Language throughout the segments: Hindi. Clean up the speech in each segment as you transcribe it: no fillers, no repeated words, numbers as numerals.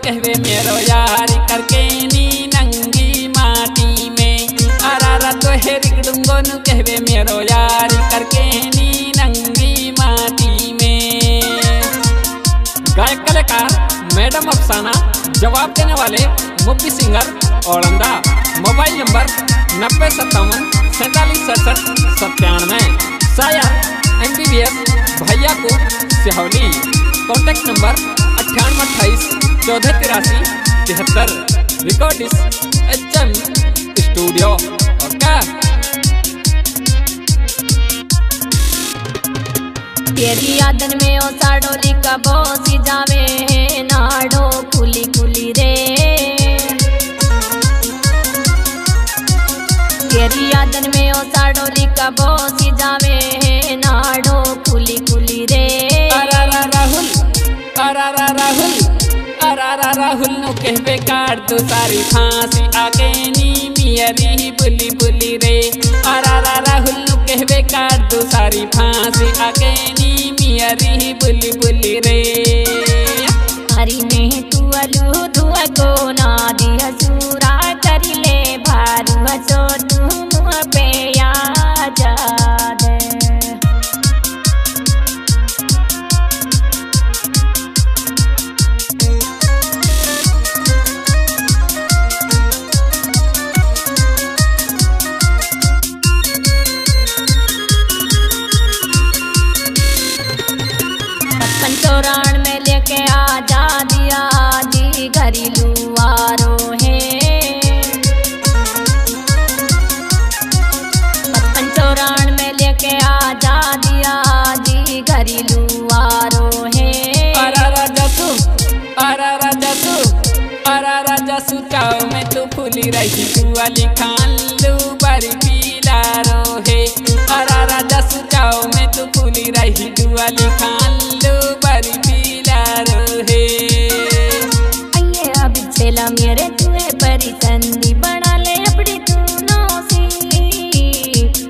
कहवे मेरो यार करके नी नंगी माटी में। अरारा तो है रिगड़ूंगो नु कहवे मेरो यार करके नी नंगी माटी में। गायक कलाकार मैडम अफसाना, जवाब देने वाले मुफ्ती सिंगर औरंदा। Mobile number 9057476797। शायर MBBS भैया को सिहौली। Contact number 9828148373। Recordist HM studio. Okay. तेरी यादन में ओ साडोली का बोसी जावे नाडो खुली खुली रे। तेरी यादन में ओ साडोली का बोसी जावे नाडो खुली खुली रे। अरारा राहुल, अरारा राहुल, अरारा राहुल नु कहवे काट दो सारी फांसी आके नी मियरी बुली बुली रे। अरारा राहुल नु कहवे काट दो सारी फांसी आके नी मियरी बुली बुली रे। हरी में तू अलू धुआ को ना दिया सूरा करी ले भारू हसो तू मुँह पे आ जा दे। चौरान में लेके आजा दिया जी घरेलू वारो है। 55 में लेके आजा दिया जी घरेलू वारो है। अरारा जसू, अरारा जसू, अरारा जसू चाव में तू फूली रही तू अली खान लू बरी पीला रो है। अरारा जसू चाव में तू फूली रही तू अली खान लू बरी पीला रो है। अये अब चला मेरे तुए परी संदी बना ले अपनी तू नौसी।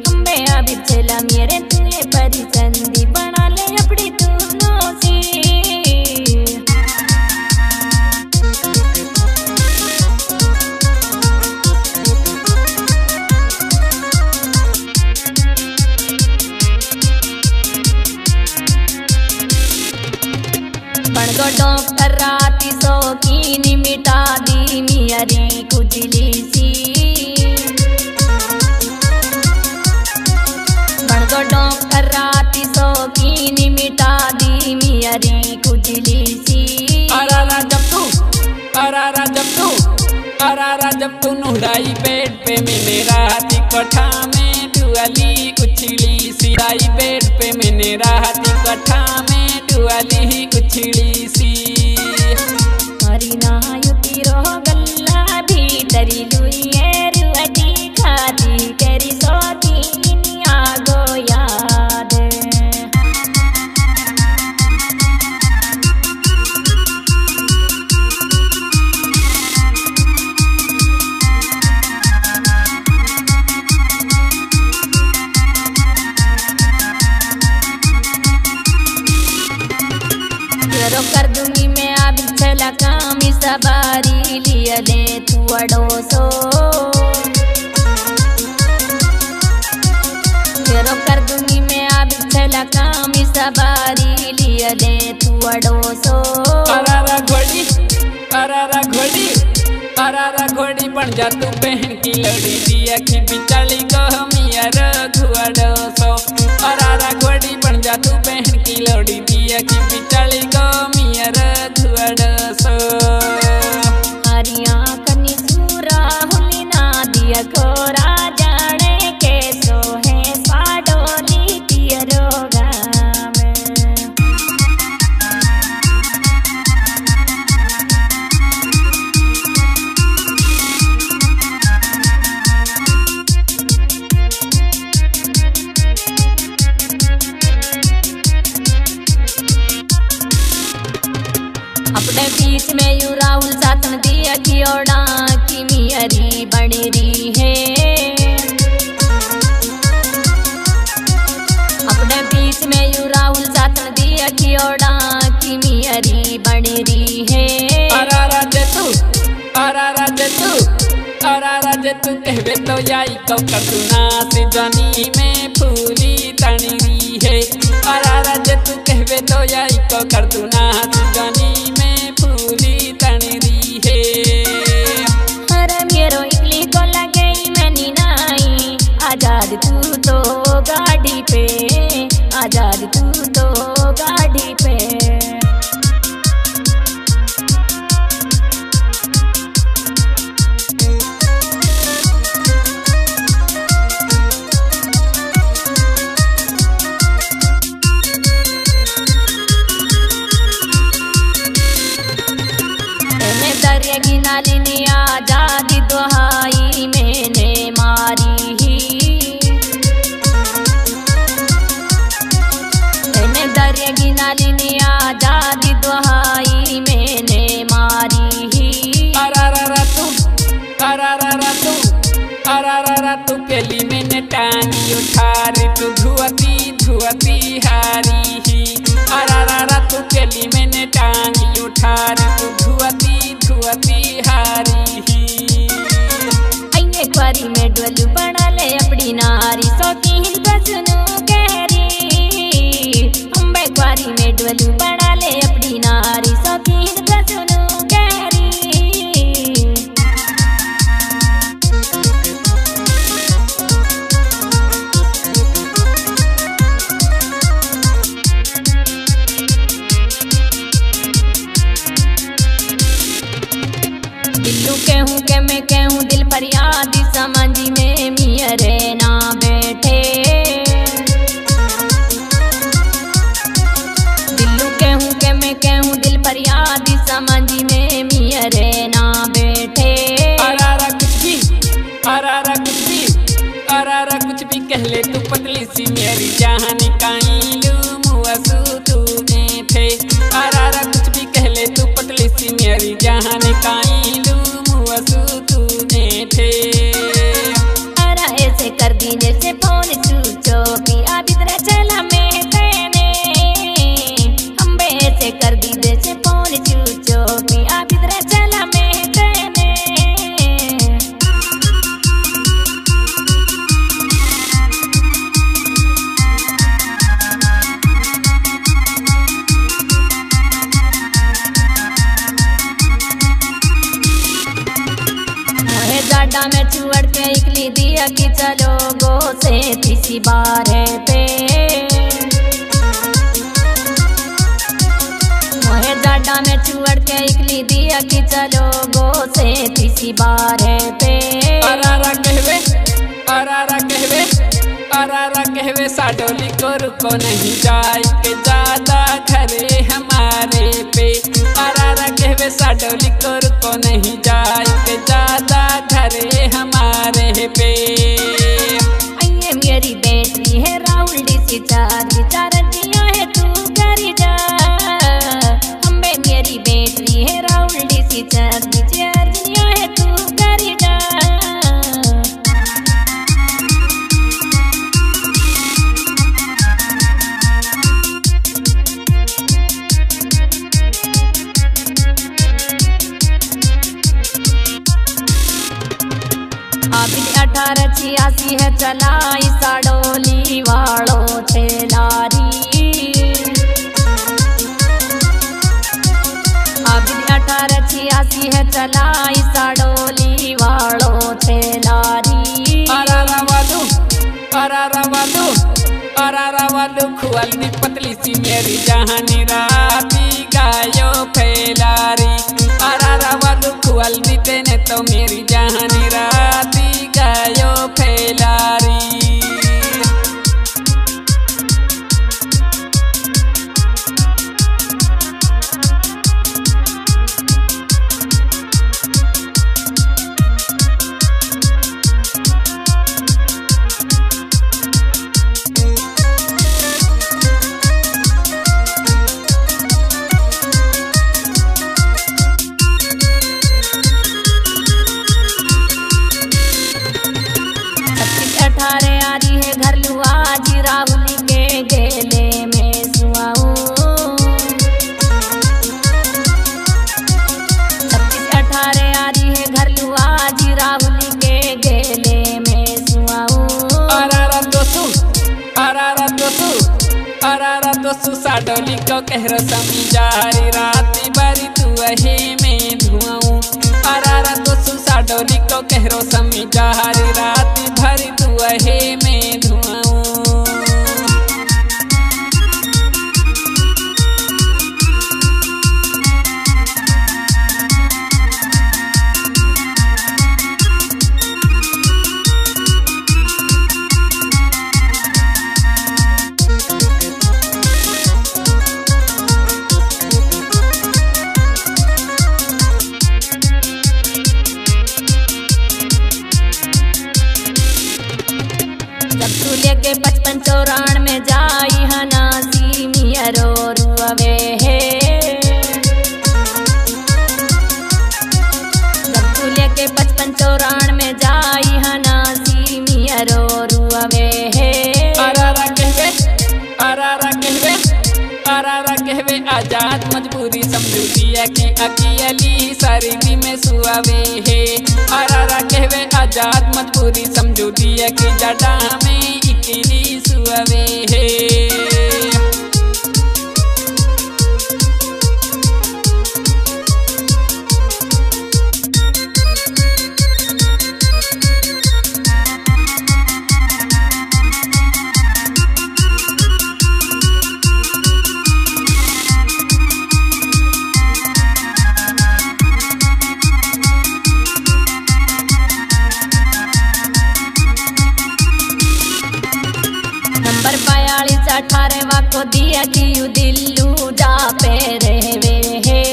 अम्बे अब चला मेरे तुए परी संदी बना ले अपनी तू नौसी। बणगो डॉक्टर राती सो कीनी मिटा दी मियरी खुजली सी। बणगो डॉक्टर राती सो कीनी मिटा दी मियरी खुजली सी। अरारा जब तू, अरारा जब तू, अरारा जब तू नुड़ाई बेड पे मैंने राती कोठा में डुअली कुछली सी। आई बेड पे मैंने राती कोठा में डुअली कुछली सी। हरी नायुती रो गल्ला भी तरी लुइए रुअटी खाती तेरी सोती आगो याद। तेरो कर दूंगी मैं अब छला कामी सवारी लिया ले तू अड़ोसो। तेरो कर दूंगी मैं अब छला कामी सवारी लिया ले तू अड़ोसो। अरारा घोड़ी, अरारा घोड़ी, अरारा घोड़ी बन जा तू बहन की लड़ी दिया की बिचाली को मियर घुअड़ोसो। अरारा घोड़ी बन जा तू बहन की लड़ी दिया की बिचाली को मियर घुअड़ोसो। हरिया कनी सूरा हुली ना दिया खोरा जाने के सो है साडोली तियरो गावे। अपने बीच में यू राहुल सातन दिया की ओड़ा की मियरी बनी रही है। अपने बीच में यू राहुल सातन दिया की ओड़ा की मियरी बनी रही है। अरारा अरारा जे तू कहबे तो याई को कतुना से जनी में फूली तणरी है। अरारा जे तू कहबे तो याई को कतुना से जनी में फूली तणरी है। अरे मेरो इकली को लगे मैनी नाई आजाद तू तो गाड़ी पे, आजाद तू तो गाड़ी पे। दरिया की नाली ने आजादी दुहाई मैंने मारी ही। दरिया की नाली ने आजादी दुहाई मैंने मारी ही। अरारा तू केली मैंने टांगी उठारी तू धुआती धुआती हारी ही। अरारा तू केली मैंने टांगी उठारी तू धुआती धुआती हारी ही। अये क्वारी में डोलू बना ले अपनी नारी शौकीन कसनू कहरी। अम्बे क्वारी में डोलू बना ले अपनी नारी शौकीन कसनू कहरी। दिल्लू कहूँ के मैं कहूँ दिल फरियाद समझ में मियरे ना बैठे। दिल्लू कहूँ के मैं कहूँ दिल फरियाद समझ में मियरे ना बैठे। अरारा कुछ भी कह ले तू पतली सी मेरी जान काइलू मुआसू तू में थे। अरारा कुछ भी कह ले तू पतली सी मेरी जान काइलू मुआसू तू में थे। अरा ऐसे कर दी जैसे फोन सूचो कि अब इधर चला मैं तेने। अम्बे ऐसे कर दी जैसे फोन सूचो कि अब इधर चला मैं तेने। जाडा में चुअड़ के इकली दिया कि चलो गो से तीसरी बार है पे। मोहे जाडा में चुअड़ के इकली दिया कि चलो गो से तीसरी बार है पे। अरारा कहवे साडोली को रुको नहीं जाए के ज्यादा घरे हमारे पे। अरारा कहवे साडोली को रुको नहीं जाए के ज्यादा घरे हमारे पे। अये मेरी बेटी है राहुल डी चार दिया है तू करी जा। अम्बे मेरी बेटी है राहुल डी चार दिया है तू करी जा। अभी 1886 है चलाई साडोली वालों थे लारी। अभी 1886 है चलाई साडोली वालों थे लारी। अरारा वालू खुअल दी पतली सी मेरी जहानी राती गायो फैलारी। अरारा वालू खुअल दी तेने तो मेरी जहानी राती गायो फैलारी। साडोली को कहरो समझारी राती बारी तू अहे में धुआऊं। अरारा तो साडोली को कहरो समझारी राती भरी तू अहे में धुआऊं। जब तू लेके 55-54 में जाई हनासी मिया रो रुआवे है। जब तू लेके 55-54 में जाई हनासी मिया रो रुआवे है। अरारा कहवे अरारा कहवे आजाद मजबूरी समझू दिया कि अकेली सारी में सुआवे है। अरारा कहवे आजाद मजबूरी समझू दिया कि जड़ा में अकेली सुआवे है। नंबर 42-18 को दिया कि यू दिल्लू जा पे रहवे है।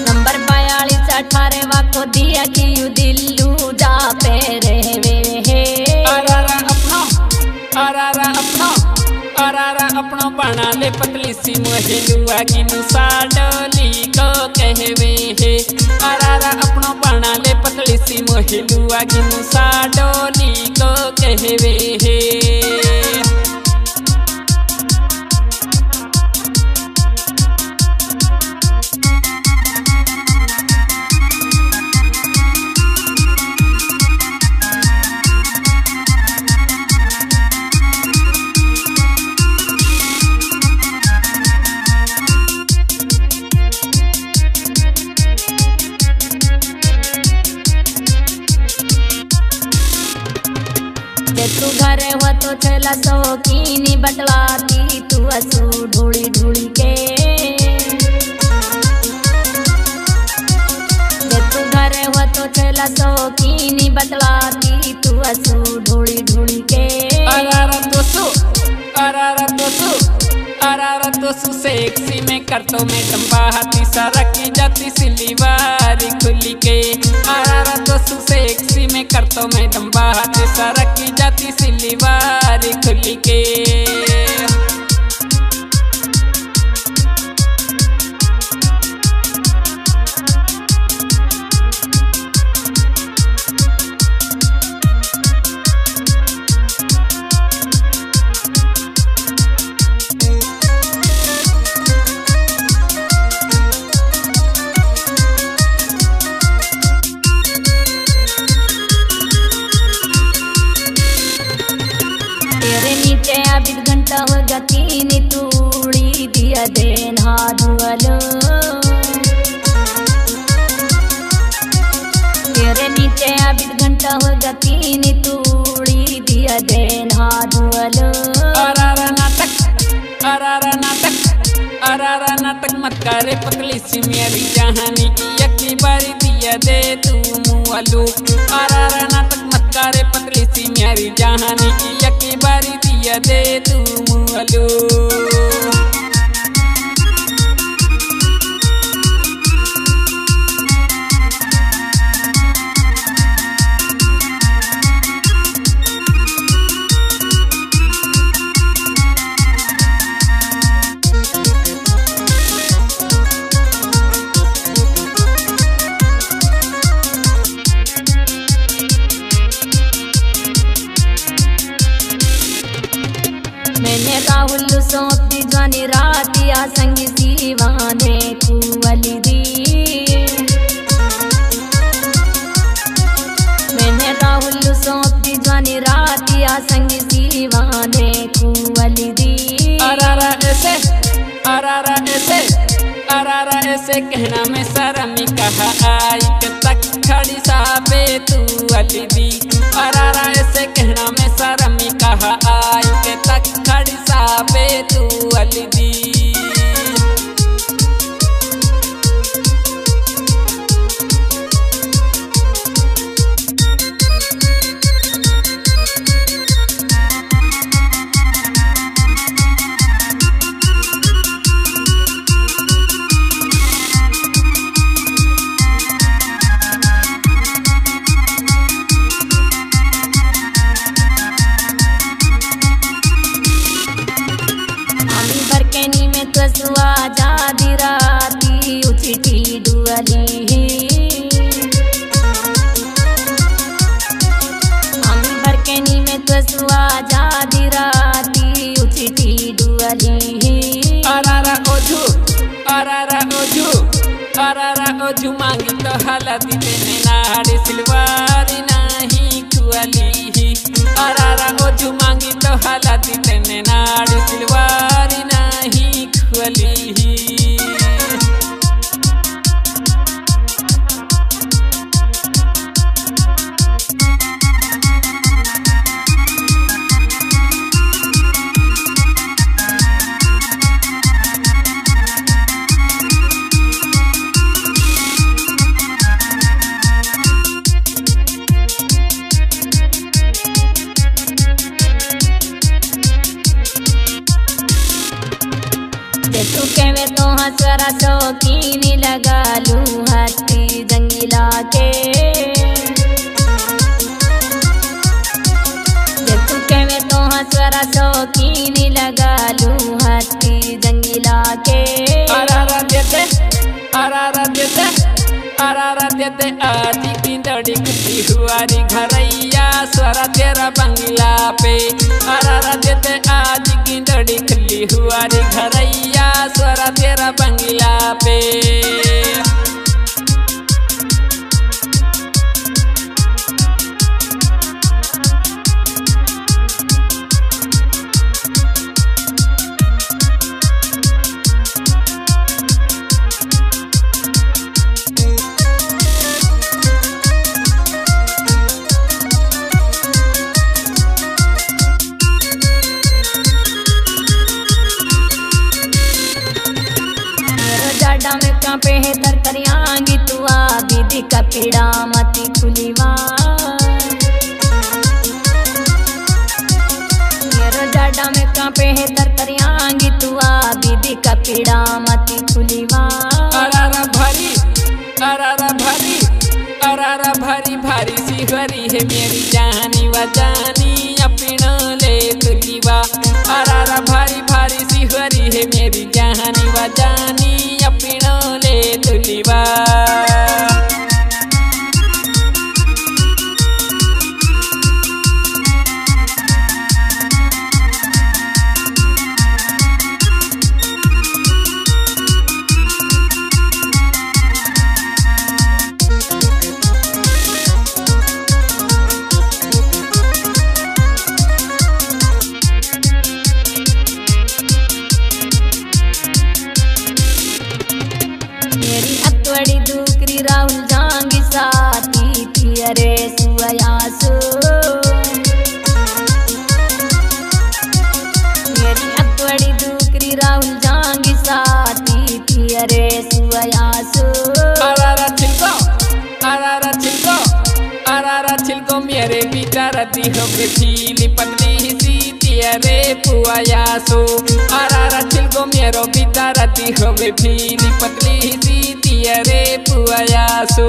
नंबर 42-18 को दिया कि यू दिल्लू जा पे रहवे है। अरारा अपनो बना ले पतली सी मोहिलुआ किनु साडोली को कहवे है। अरारा अपनो बना ले पतली सी मोहिलुआ किनु साडोली को कहवे है। तू घरे हो तो छला शौकीनी बतलाती तू असू ढूली ढूली के। तू घरे हो तो छला शौकीनी बतलाती तू असू ढूली ढूली के। अरारा तो सेक्सी में कर तो मैं टम्बाती सरकी जाती सिलीवारी खुली के। अरारा तो सेक्सी में कर तो मैं टम्बाती सरकी जाती सिलीवारी खुली के। तेरे नीचे अभी घंटा हो गती नी तूड़ी दिया देन हाधुअलो। तेरे नीचे अभी घंटा हो गती नी तूड़ी दिया देन हाधुअलो। अरारा नाटक मत करे पतली सी मेरी जहानी की यकी बारी दिया दे तू मुआलू। अरारा नाटक मत करे पतली सी मेरी जहानी की यकी बारी दिया दे तू मुआलू। मैंने राहुल सौंपी जानी रातिया संगी दीवाने कुवली दी। मैंने राहुल सौंपी जानी रातिया संगी दीवाने अरारा ऐसे कहना में शर्म कहा आई के तक खड़ी साबे तू अलदी। अरारा ऐसे कहना में शर्म कहा आई के तक खड़ी साबे तू अलदी। आजादी राती उचिटी डुअली हम बरकनी में तो आजादी राती उचिटी डुअली। अरारा ओझू मांगी तो हलदी देने नाड़ी सिलवारी नहीं खुअली। अरारा ओझू मांगी तो हलदी देने नाड़ी सिलवारी नहीं खुअली। तू कहवे तो हंसरा शौकीन लगा लू हत्ती जंगीला के। तू कहवे तो हंसरा शौकीन लगा लू हत्ती जंगीला के। अरारा देते आज की दड़ी खुली हुआरी घरैया स्वरा तेरा बंगला पे। अरारा देते आज की दड़ी खुली हुआरी घरैया स्वरा तेरा बंगला पे। में कांपे है तरतरियांगी तू आबिदी कपड़ा मती खुलीवा। मेरो जाडा में कांपे है तरतरियांगी तू आबिदी कपड़ा मती खुलीवा। अरारा भारी सी हरी है मेरी जानी व जानी अपना ले तुलीवा। अरारा भारी सी हरी है मेरी जानी व जानी अपना ले तुलीवा। बड़ी दूकरी राहुल जांगी साथी थी अरे सुयासो। मेरी बड़ी दूकरी राहुल जांगी साथी थी अरे सुयासो। अरारा छिलको मेरे बिचारती हो बेचीली पतली सी तेरे पुआयासो। अरारा छिलको मेरो बिचारती हो बेचीली पतली सी तेरे पुआयासो।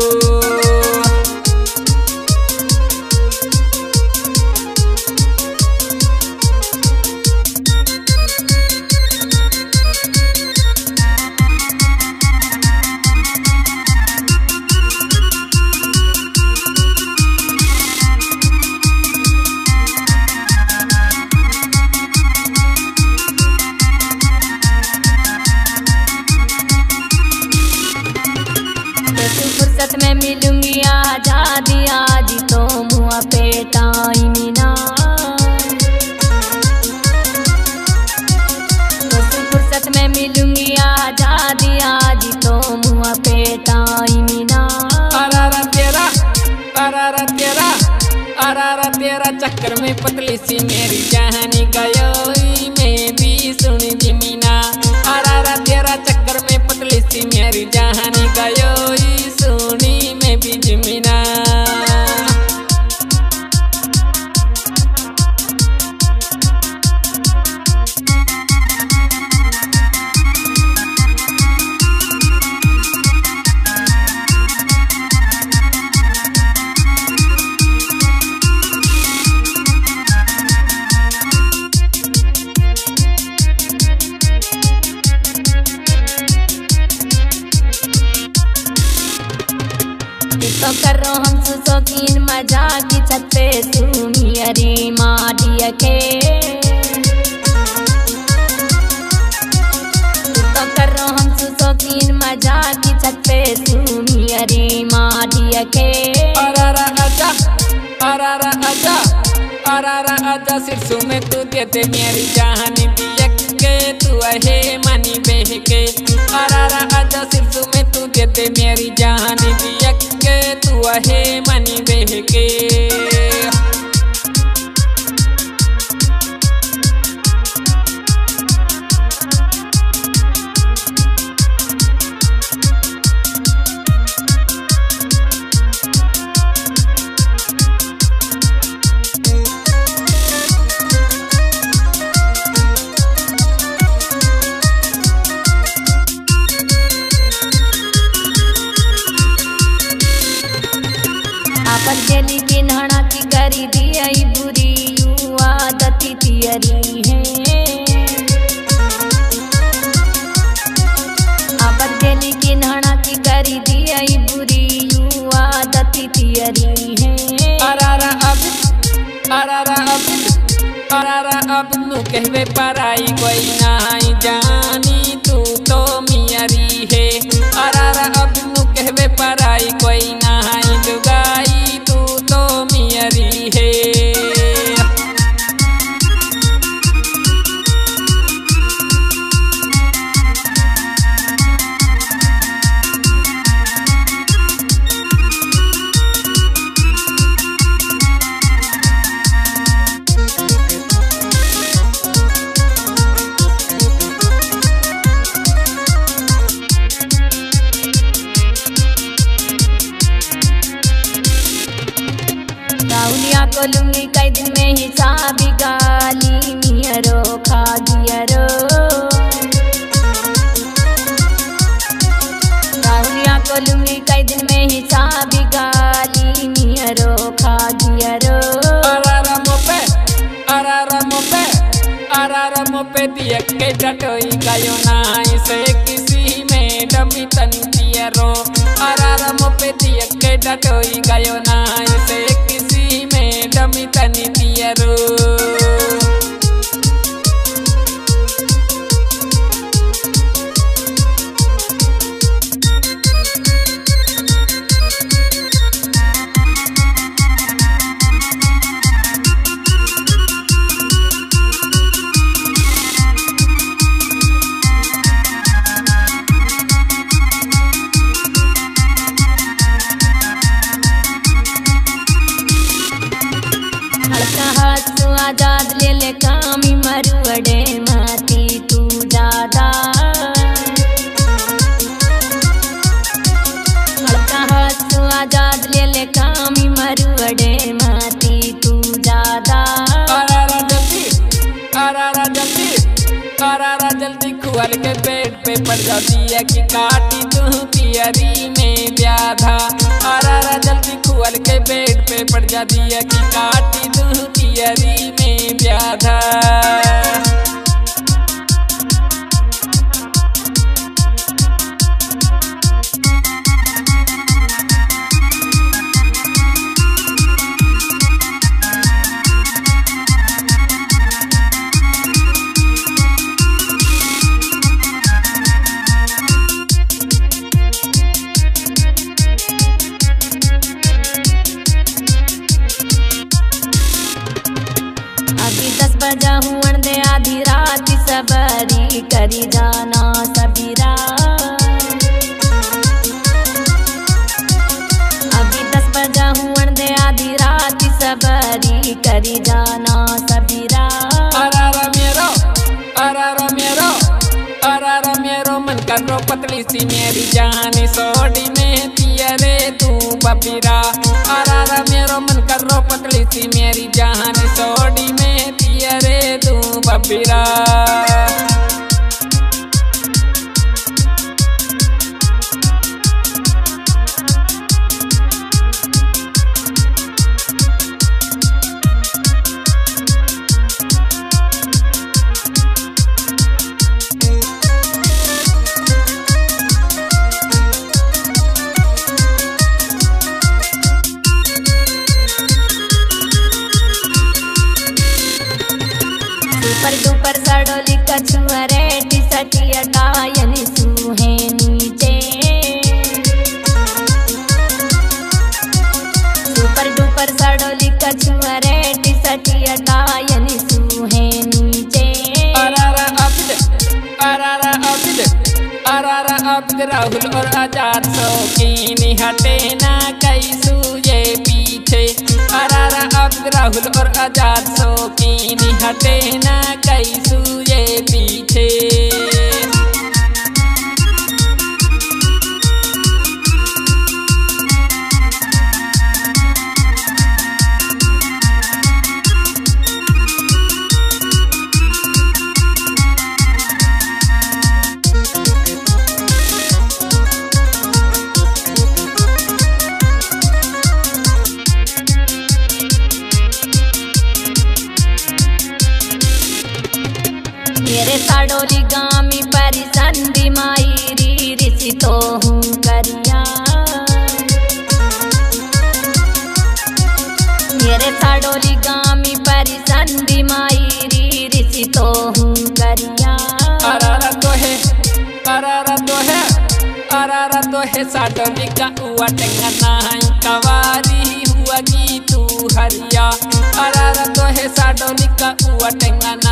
फुर्सत में मिलूंगी आजादी आज तो मुआ पे टाइम ना। फुर्सत में मिलूंगी तेरा चक्कर में पतली सी मेरी जानी गयोई मैं भी सुन जिमीना। अरारा तेरा चक्कर में पतली सी मेरी जानी गयोई सुनी मैं भी जिमीना। तो करो हम शौकीन मजा की छत पे सुमियरी माटिया के। तो करो हम शौकीन मजा की छत पे सुमियरी माटिया के। अरारा आजा अरारा आजा अरारा आजा सिरसू में तू देते मेरी जानी बियक के तू है मनी बेह के। अरारा आजा सिरसू में तू देते मेरी जानी बियक के तू है मनी बेह के। आपन जेली की नहना की करी दिया बुरी यू आदती तियरी है। आपन जेली की नहना की करी दिया बुरी यू आदती तियरी है। अरारा अब नु कहवे पराई कोई नहीं जानी तू तो मियरी है। अरारा अब नु कहवे पराई कोई नहीं लुगाई तू तो मियरी है। राहुलिया को लूंगी कई दिन में हिसाब गाली मियरो खा गियरो। राहुलिया को लूंगी कई दिन में हिसाब गाली मियरो खा गियरो। अरारा मोपे दिया के डटोई गयो नाई से किसी में डमी तन पियरो। अरारा मोपे दिया के डटोई गयो नाई से किसी में डमी तन पियरो। आजाद ले ले कामी मरुअडे माती तू ज्यादा। हल्का हाथ आजाद ले ले कामी मरुअडे माती तू ज्यादा। अरारा जल्दी खुअल के पेट पे पड़ जाती है कि काटी तू तियरी में व्याधा। अरारा जल्दी खुअल के पेट पे पड़ जाती है कि काटी तू तियरी में व्याधा। अभी 10 बजा हुअन दे आधी रात सबरी करी जाना सबीरा। अभी 10 बजा हुअन दे आधी रात सबरी की करी जाना सबीरा। अरारा मेरो मन कर रो पतली सी मेरी जान सोडी में पिया रे तू बबीरा। अरारा मेरो मन कर रो पतली सी मेरी जान सोडी में पिया रे तू बबीरा। सुपर डुपर सडोली कछुआ रेडी सटिया टायनी सुहे नीचे। सुपर डुपर सडोली कछुआ रेडी सटिया टायनी सुहे नीचे। अरारा अब्द राहुल और आजाद शौकीनी हटे ना कैसू ये पीछे। अरारा अब्द राहुल और आजाद शौकीनी हटे ना कैसू ये पीछे। मेरे साडोली गामी परिसंधि माई री ऋषि तो हूँ करिया। मेरे साडोली गामी परिसंधि माई री ऋषि तो हूँ करिया। अरारा तो है साडोली का हुआ टेंगना कवारी हुआ की तू हरिया। अरारा तो है साडोली का हुआ टेंगना